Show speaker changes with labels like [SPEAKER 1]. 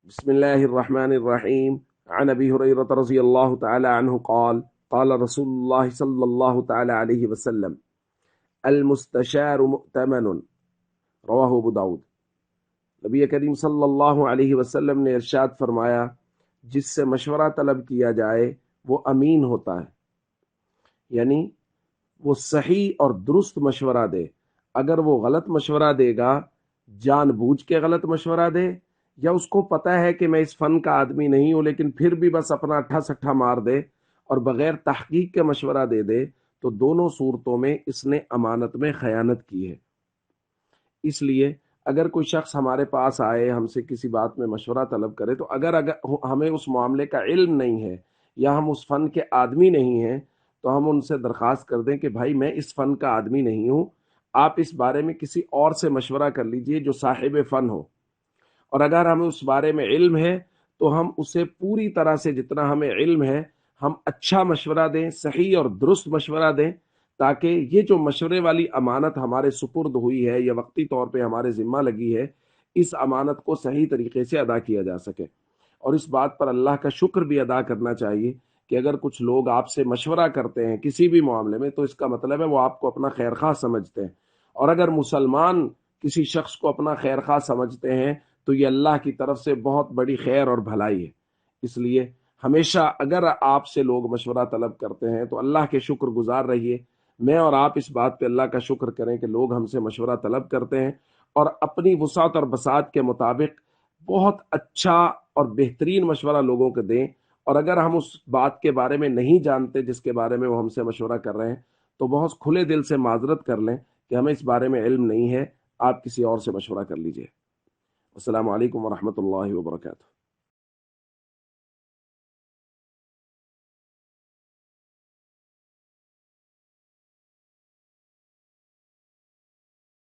[SPEAKER 1] بسم الله الرحمن الرحيم. عن أبي هريرة رضي الله تعالى عنه قال قال رسول الله صلى الله تعالى عليه وسلم المستشار مؤتمن رواہ ابو داود۔ نبی کریم صلی اللہ علیہ وسلم نے ارشاد فرمایا، جس سے مشورہ طلب کیا جائے وہ امین ہوتا ہے، یعنی وہ صحیح اور درست مشورہ دے۔ اگر وہ غلط مشورہ دے گا، جان بوجھ کے غلط مشورہ دے، یا اس کو پتہ ہے کہ میں اس فن کا آدمی نہیں ہوں لیکن پھر بھی بس اپنا اٹھا سٹھا مار دے اور بغیر تحقیق کے مشورہ دے دے، تو دونوں صورتوں میں اس نے امانت میں خیانت کی ہے۔ اس لیے اگر کوئی شخص ہمارے پاس آئے، ہم سے کسی بات میں مشورہ طلب کرے، تو اگر ہمیں اس معاملے کا علم نہیں ہے یا ہم اس فن کے آدمی نہیں ہیں، تو ہم ان سے درخواست کر دیں کہ بھائی میں اس فن کا آدمی نہیں ہوں، آپ اس بارے میں کسی اور سے مشورہ کر لیجئے جو صاحب فن ہو، اور اگر ہمیں اس بارے میں علم ہے تو ہم اسے پوری طرح سے جتنا ہمیں علم ہے ہم اچھا مشورہ دیں، صحیح اور درست مشورہ دیں، تاکہ یہ جو مشورے والی امانت ہمارے سپرد ہوئی ہے یا وقتی طور پہ ہمارے ذمہ لگی ہے، اس امانت کو صحیح طریقے سے ادا کیا جا سکے۔ اور اس بات پر اللہ کا شکر بھی ادا کرنا چاہیے کہ اگر کچھ لوگ آپ سے مشورہ کرتے ہیں کسی بھی معاملے میں، تو اس کا مطلب ہے وہ آپ کو اپنا خیر خواہ سمجھتے ہیں، اور اگر مسلمان کسی شخص کو اپنا خیر خواہ سمجھتے ہیں تو یہ اللہ کی طرف سے بہت بڑی خیر اور بھلائی ہے۔ اس لیے ہمیشہ اگر آپ سے لوگ مشورہ طلب کرتے ہیں تو اللہ کے شکر گزار رہیے۔ میں اور آپ اس بات پہ اللہ کا شکر کریں کہ لوگ ہم سے مشورہ طلب کرتے ہیں، اور اپنی وسعت اور بساط کے مطابق بہت اچھا اور بہترین مشورہ لوگوں کو دیں، اور اگر ہم اس بات کے بارے میں نہیں جانتے جس کے بارے میں وہ ہم سے مشورہ کر رہے ہیں، تو بہت کھلے دل سے معذرت کر لیں کہ ہمیں اس بارے میں علم نہیں ہے، آپ کسی اور سے مشورہ کر لیجئے۔ السلام علیکم ورحمۃ اللہ وبرکاتہ۔